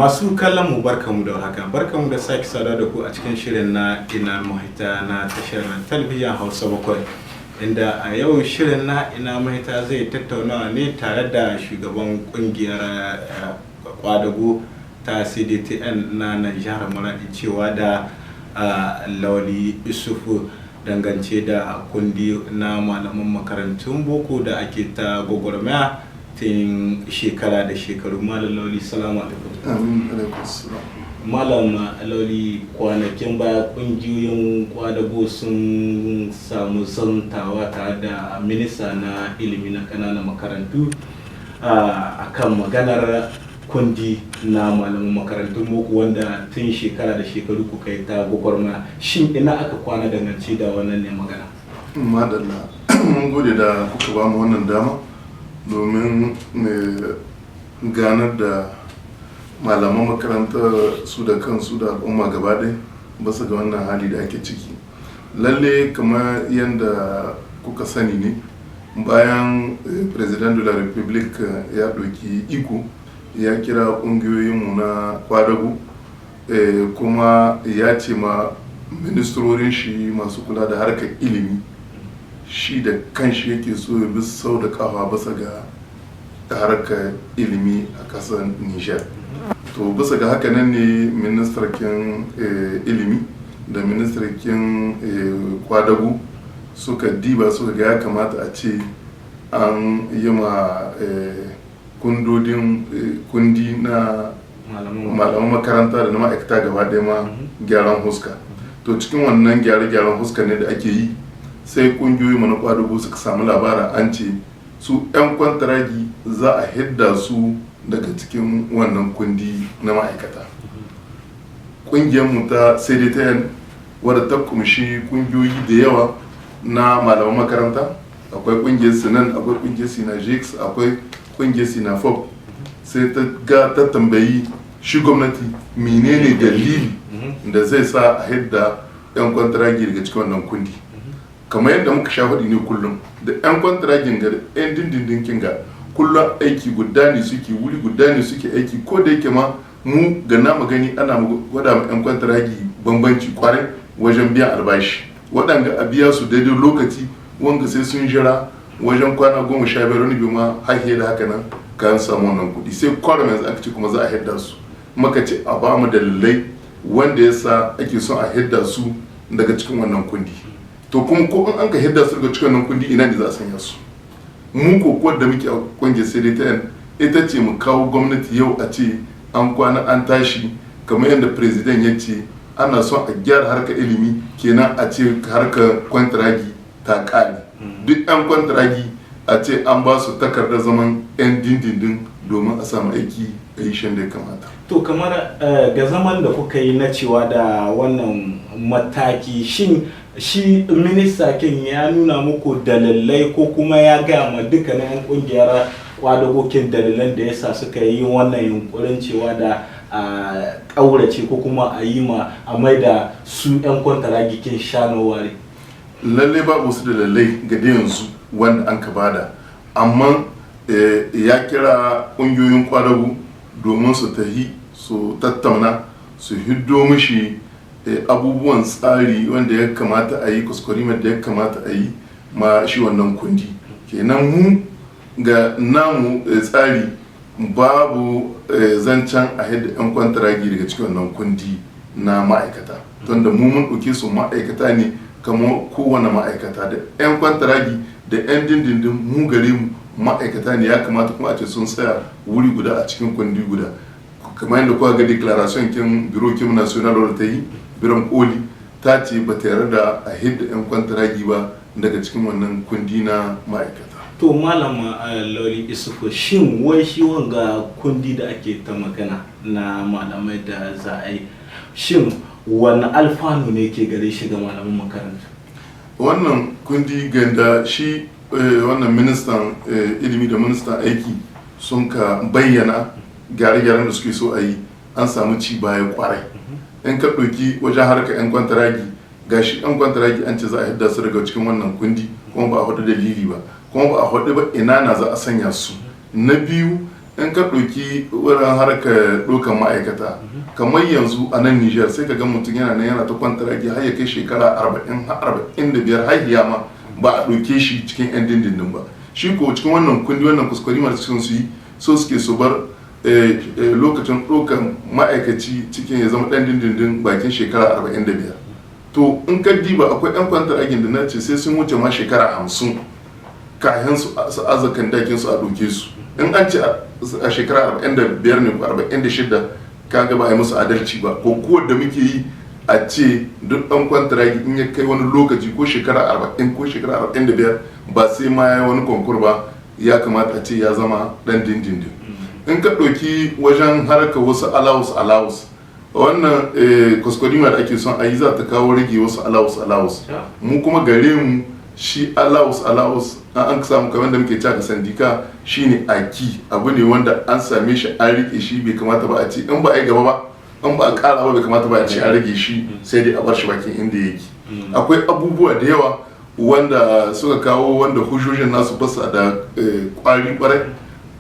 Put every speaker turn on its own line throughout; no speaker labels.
Masu kallon mu barkamu da haka, barkamu da sake sada da ku a cikin shirin na ina mahita na tashar talabijin Hausa 7, inda a yau shirin na ina mahita zai tattauna ne tare da shugaban kungiyar kwadago ta CDTN na jihar Maradi cewa da Lawali Isufu dangance da kundi na malaman makarantun boko da ake ta gwagwarmaya tun shekara da shekaru. Malam Lawali, salamu alaikum. Malam Lawali, kwanakin baya kungiyoyin kwadago sun samu zantawa tare da minista na ilimi na kananan makarantu akan maganar kundi na malaman makarantun boko wanda tun shekara da shekaru kuka yi ta gwagwarmaya. Shin ina aka kwana dangance da wannan ne magana?
Madalla, mun gode da kuka ba mu wannan dama domin ganar da malaman makarantar su da kansu da al'umma gaba ɗaya basu ga wannan hali da ake ciki. Lalle kamar yadda kuka sani ne, bayan president de la republique ya ɗauki iko ya kira ƙungiyoyinmu na kwadago, kuma ya ce ma ministrorin shi masu kula da harkar ilimi shi da kanshi yake so ya bi sau da kafa bisa ga harkar ilimi a ƙasar Nijar. To bisa ga haka nan ne ministarkin ilimi da ministarkin kwadago suka diba suka ga ya kamata a ce an yi ma kundi na malaman makaranta da na ma'aikata gaba ɗaya ma gyaran huska. To cikin wannan gyare-gyaren huska ne da ake yi, sai kungiyoyi mana kwadago suka samu labarin an ce su 'yan kwantaragi za a hidda su daga cikin wannan kundi na ma'aikata. Ƙungiyarmu ta CDTN wadda ta kumshi kungiyoyi da yawa na malaman makaranta, akwai ƙungiyar Sinan, akwai ƙungiyar Sinajix, akwai ƙungiyar Sinafob, sai ta tambayi shi gwamnati menene dalili da zai sa a hidda 'yan kwantaragi daga cikin wannan kundi. Kamar yadda muka sha faɗi ne kullum, da 'yan kwantaragin ga 'yan dindindin kinga kullum aiki guda ne suke, wuri guda ne suke aiki, ko da yake ma mu ga namu gani ana gwada ma 'yan kwantaragi bambanci kwarai wajen biyan albashi. Waɗanda a biya su daidai lokaci, wanga sai sun jira wajen kwana 15 wani biyu ma hake da haka nan kan samu wannan kuɗi, sai kwaram yanzu aka ce kuma za a hidda su. Maka ce a ba mu dalilai wanda ya sa ake son a hidda su daga cikin wannan kundi. To kuma ko an ka hidda su daga cikin wannan kundi, ina ne za a sanya su? Mu ko da muke a kungiyar CDTN ita ce mu kawo gwamnati yau a ce an kwana an tashi, kamar yadda president ya ce ana son a gyara harkar ilimi, kenan a ce harkar kwantaragi ta ƙare. Duk 'yan kwantaragi a ce an ba su takardar zaman 'yan dindindin domin a samu aiki a yi shan da ya kamata.
To kamar ga zaman da kuka yi na cewa da wannan mataki, shin shi minista kin ya nuna muku dalilai ko kuma ya gaya ma dukkanin 'yan kungiyar kwadagokin dalilan da yasa suka yi wannan yunkurin cewa da a ƙaurace ko kuma a yi ma a mai da su 'yan kwantaragi kin shanoware?
Lalle babu su dalilai ga yanzu wanda an ka bada, amma ya kira ƙungiyoyin kwadago domin su tahi su tattauna su hiddo mishi abubuwan tsari wanda ya kamata a yi, kuskurimar da ya kamata a yi ma shi wannan kundi. Kenan mu ga namu tsari babu zancen a hidda 'yan kwantaragi daga cikin wannan kundi na ma'aikata, tunda mu mun ɗauke su ma'aikata ne kamar kowane ma'aikata, da 'yan kwantaragi da 'yan dindindin mu gare mu ma'aikata ne, ya kamata kuma a ce sun tsaya wuri guda a cikin kundi guda. Kamar yadda kuka ga declaration kin biro kim national wadda ta yi, biron koli ta ce ba ta yarda a hidda 'yan kwantaragi ba daga cikin wannan kundi na ma'aikata.
To malama Lawali Isufu, shin wai shi wanga kundi da ake ta magana na malamai da za a yi, shin wani alfanu ne ke gare shi ga malaman makaranta?
Wannan kundi ganda shi wannan ministan ilimi da ministan aiki sun ka bayyana gyare-gyaren da suke so a yi, an samu ci baya kwarai. In ka ɗauki wajen harkar 'yan kwantaragi, gashi 'yan kwantaragi an ce za a hidda su daga cikin wannan kundi, kuma ba a faɗi dalili ba, kuma ba a faɗi ba ina na za a sanya su. Na biyu, in ka ɗauki wurin harkar ɗaukan ma'aikata kamar yanzu a nan Nijar sai ka ga mutum yana ta kwantaragi har ya kai shekara 40-45 haihiya ma ba a ɗauke shi cikin 'yan dindindin ba. Shi ko cikin wannan kundi wannan kuskure masu cikin su yi so suke su bar lokacin ɗaukan ma'aikaci cikin ya zama ɗan dindindin bakin shekara 45. To in ka diba akwai 'yan kwantaragin da na ce sai sun wuce ma shekara 50 kayan su azakan dakin su a ɗauke su. In an ce a shekara 45 ne ko 46 kaga ba a yi musu adalci ba. Ko da muke yi a ce duk ɗan kwantaragi in ya kai wani lokaci ko shekara 40 ko shekara 45 ba sai ma ya wani konkur ba ya kamata a ce ya zama ɗan dindindin. In ka ɗauki wajen harkar wasu allowance wannan kwaskwarima da ake son a yi za ta kawo rage wasu allowance mu kuma gare mu shi allowance an samu kamar da muke caka sandika shine aki abu ne wanda an same shi an rike shi bai kamata ba a ce in ba a yi gaba ba in ba a kara ba bai kamata ba a ce an rage shi sai dai a bar shi bakin inda yake. Akwai abubuwa da yawa wanda suka kawo wanda hujjojin nasu basa da kwari kwarai,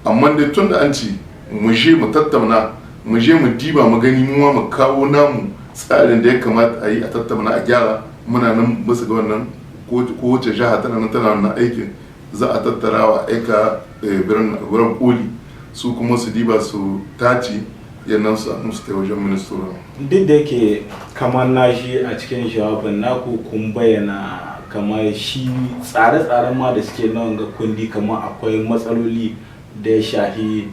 amma dai tun da an ce mu je mu tattauna mu je mu diba mu gani mu kawo namu tsarin da ya kamata a yi a tattauna a gyara muna nan bisa ga wannan ko wace jiha tana nan tana wannan aikin za a tattara wa aika birnin koli su kuma su diba su tace yannan su musu ta wajen ministorin.
Duk da yake kamar na shi a cikin jawabin naku kun bayyana kamar shi tsare-tsaren ma da suke nan ga kundi kamar akwai matsaloli da ya shafi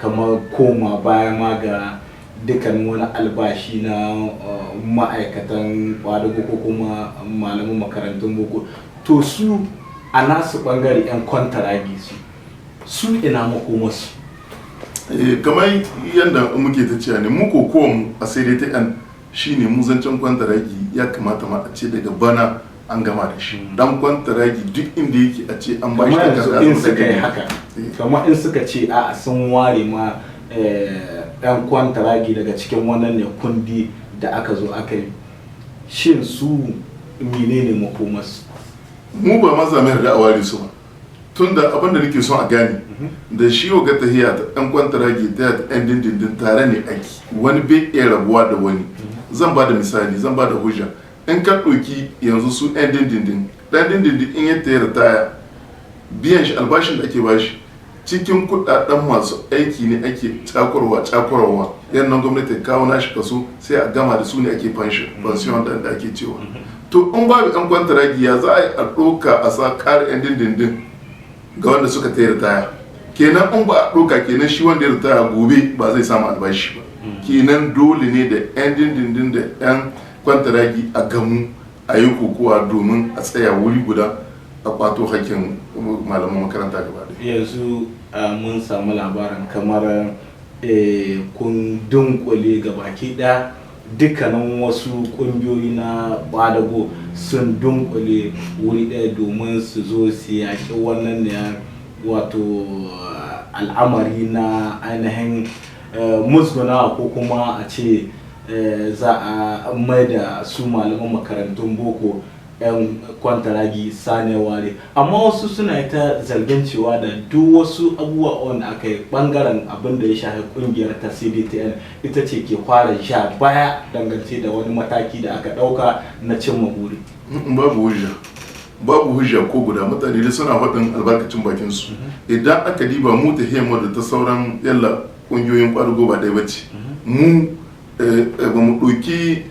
kamar koma baya ma ga dukkan wani albashi na ma'aikatan kwadago ko kuma malaman makarantun boko. To su a nasu bangare 'yan kwantaragi su ina makomarsu.
Kamar yadda muke ta cewa ne mu kokowar a sai dai ta yan shine mu zancen kwantaragi ya kamata ma a ce daga bana an gama da shi. Dan kwantaragi duk inda yake a ce an ba shi
da in suka yi haka kamar in suka ce a sun ware ma dan kwantaragi daga cikin wannan ne kundi da aka zo aka yi, shin su menene makomarsu?
Mu ba ma zamiyar da a ware su ba, tun da abinda nake son a gane da shi ga tahiya ta ɗan kwantaragi ta ɗan dindindin tare ne aiki, wani bai iya rabuwa da wani. Zan ba da misali, zan ba da hujja. In ka ɗauki yanzu su ɗan dindindin in ya tayi ritaya biyan shi albashin da ake bashi cikin kuɗaɗen masu aiki ne ake cakurwa yannan gwamnati kawo nashi kaso sai a gama da su ne ake pension da ake cewa. To in babu ɗan kwantaragi ya za a yi a ɗauka a sa ƙara ɗan dindindin ga wanda suka tayi ritaya, kenan in ba a ɗauka kenan shi wanda ya ritaya gobe ba zai samu albashi ba. Kenan dole ne da 'yan dindindin da 'yan kwantaragi a gamu a yi kokowa domin a tsaya wuri guda a kwato hakkin malaman makaranta gaba da.
Yanzu mun samu labarin kamar kun dunkule gabaki ɗaya dukkanin wasu ƙungiyoyi na ƙwadago sun dunkule wuri ɗaya domin su zo su yaƙi wannan ne wato al'amari na ainihin musguna ko kuma a ce za a mai da su malaman makarantun boko 'yan kwantaragi sane ware. Amma wasu suna ta zargin cewa da duk wasu abubuwa wanda aka yi bangaren abin da ya shafi kungiyar ta CDTN ita ce ke fara sha baya dangance da wani mataki da aka dauka na cimma buri.
Babu hujja ko guda, mutane da suna faɗin albarkacin bakin su. Idan aka diba mu ta hemo da ta sauran yalla kungiyoyin kwadugo ba ɗaya bace. Mu ba mu ɗauki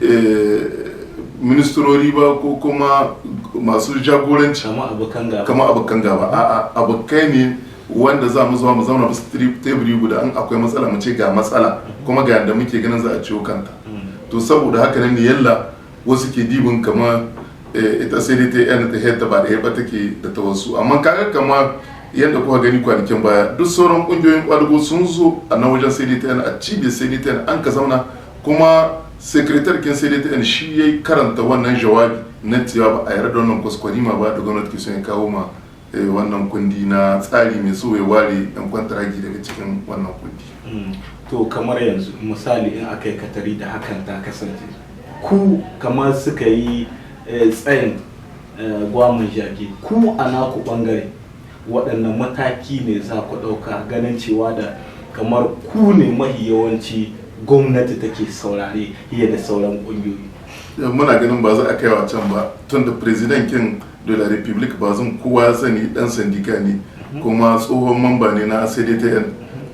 ministrori ba ko kuma masu jagoranci kama abokan gaba, a'a abokai ne wanda za mu zuwa mu zauna bisa teburi guda an akwai matsala mu ce ga matsala kuma ga yadda muke ganin za a ciwo kanta. To saboda haka ne yalla wasu ke dibin kama ita sai dai ta yana ta yadda ba da yaba take da ta wasu, amma kaga kama yadda kuka gani kwanakin baya duk sauran kungiyoyin kwadugo sun zo a nan wajen sai dai ta yana a cibiyar sai dai ta yana an ka zauna kuma sekretar kin sai dai shi ya karanta wannan jawabi na cewa ba a yarda da wannan kwaskwarima ba da gwamnati ke son ya kawo ma wannan kundi na tsari mai so ya ware yan kwantaragi daga cikin wannan kundi.
To kamar yanzu misali in aka yi katari da hakan ta kasance ku kamar suka yi tsayin gwamin jaki, ku a naku bangare waɗannan mataki ne za ku ɗauka ganin cewa da kamar ku ne mahi yawanci gwamnati take saurare fiye da sauran ƙungiyoyi.
Muna ganin ba za a kai wa can ba, tun da presidentin de la republique Bazoum kowa sani dan sandika ne kuma tsohon mamba ne na CDTN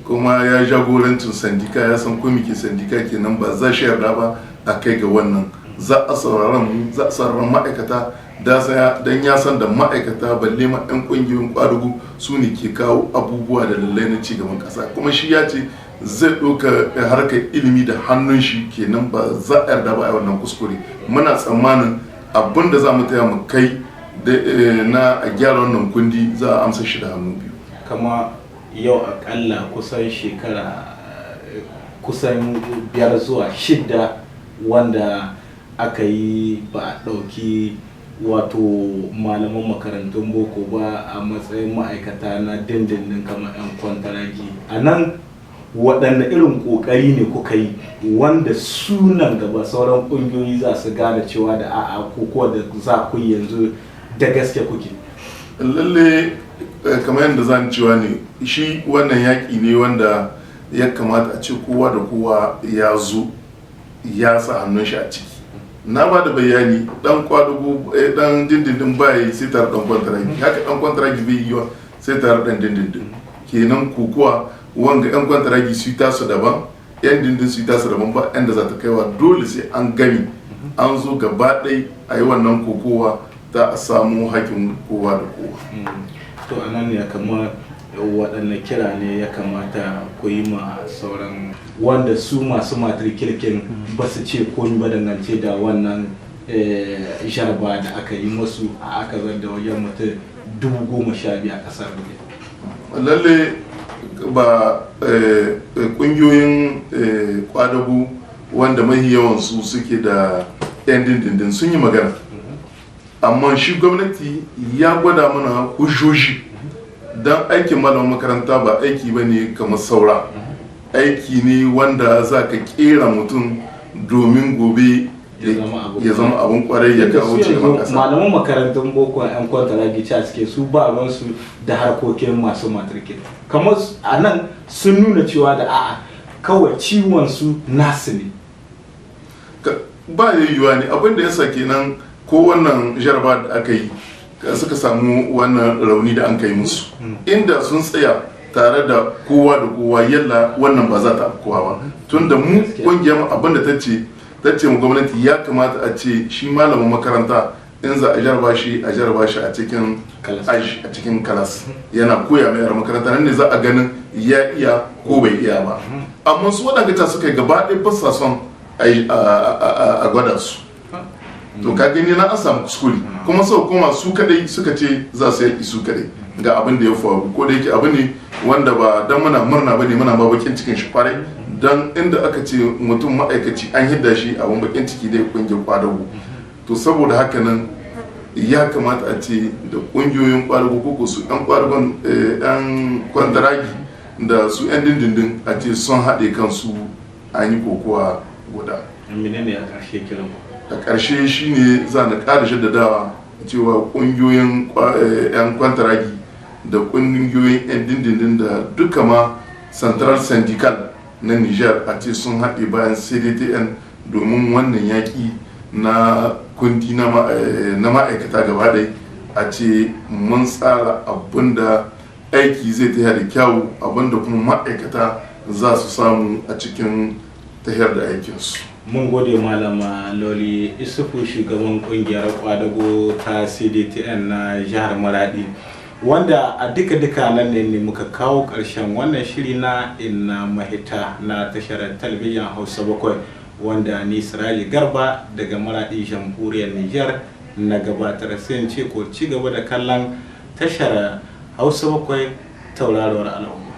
kuma ya jagorancin sandika, ya san komike sandika kenan ba za shi yarda ba a kai ga wannan. Za a sauraron ma'aikata dan ya san da ma'aikata balle ma 'yan ƙungiyoyin ƙwadugu su ne ke kawo abubuwa da lallai na cigaban ƙasa, kuma shi ya ce zai ɗauka harkar ilimi da hannun shi kenan ba za a yarda ba a wannan kuskure. Muna tsammanin abin da za mu taya mu kai na a gyara wannan kundi za a amsa shi da hannu biyu.
Kama yau akalla kusan shekara kusan 5 zuwa 6 wanda aka yi ba a ɗauki wato malaman makarantun boko ba a matsayin ma'aikata na dindindin kamar 'yan kwantaragi. A nan waɗanne irin ƙoƙari ne kuka yi wanda sunan gaba sauran ƙungiyoyi za su gane cewa da a'a ko da za ku yanzu da gaske kuke?
Lalle kamar yadda zan cewa ne, shi wannan yaƙi ne wanda ya kamata a ce kowa da kowa ya zo ya sa hannun shi a ciki. Na ba da bayani dan kwadugo dan dindindin bai sai tare dan kwantaragi, haka dan kwantaragi bai yi wa sai tare dan dindindin. Kenan kukuwa wanga yan kwantaragi su tasu daban, yan dindin su tasu daban, ba yanda za ta kaiwa dole sai an gami an zo gaba ɗai a yi wannan kokowa ta a samu haƙin kowa da kowa.
To anan ne kamar waɗanne kira ne ya kamata ku yi ma sauran wanda su masu matrikilkin ba su ce komi ba dangance da wannan jarba da aka yi masu a aka zar da wajen mutum 12,000 a ƙasar da.
Lalle ba ƙungiyoyin ƙwadago wanda mahi yawansu suke da 'yan dindindin sun yi magana, amma shi gwamnati ya gwada mana hujjoji. Don aikin malamin makaranta ba aiki ba ne kamar saura, aiki ne wanda za ka kera mutum domin gobe ya zama abin kwarai ya kawo cikin kasa.
Malaman makarantun boko 'yan kwantaragi ca suke su ba ruwansu da harkokin masu matrikin, kamar a nan sun nuna cewa da a'a kawai ciwon su nasu ne.
Ba yayyuwa ne abin da ya sa kenan ko wannan jaraba da aka yi suka samu wannan rauni da an kai musu, inda sun tsaya tare da kowa da kowa yalla wannan ba za ta kowa ba. Tun da mu kungiyar abinda ta ce mu gwamnati ya kamata a ce shi malamin makaranta in za a jarba shi a cikin aji, a cikin kalas yana koya mai yar makaranta, nan ne za a ganin ya iya ko bai iya ba. Amma su waɗanda ta suka yi gaba ɗaya fasa son a gwada su. To ka gani na an samu kuskure, kuma sau kuma su kadai suka ce za su yaki su kadai ga abin da ya faru, ko da yake abu ne wanda ba dan muna murna bane, muna ma bakin cikin shi kwarai, dan inda aka ce mutum ma'aikaci an hidda shi abin bakin ciki da kungiyar kwadago. To saboda haka nan ya kamata a ce da kungiyoyin kwadago ko su yan kwadagon yan kwantaragi da su yan dindindin a ce sun haɗe kansu an yi kokowa guda.
Menene a ƙarshe kiran?
A ƙarshe shine za na ƙara jaddadawa cewa ƙungiyoyin 'yan kwantaragi da ƙungiyoyin 'yan dindindin da duka ma central syndical na Niger a ce sun haɗe bayan CDTN domin wannan yaƙi na kundi na ma'aikata gaba ɗaya, a ce mun tsara abinda aiki zai tafiya da kyawu, abinda kuma ma'aikata za su samu a cikin tafiyar da aikinsu.
Mun gode malama Loli Isufu, shugaban kungiyar kwadago ta CDTN na jihar Maradi, wanda a duka nan ne muka kawo ƙarshen wannan shiri na Inna Mahita na tashar talabijin Hausa 7, wanda ni Siraji Garba daga Maradi jamhuriyar Nijar na gabatar. Sai ce ko ci gaba da kallon tashar Hausa 7 tauraruwar al'umma.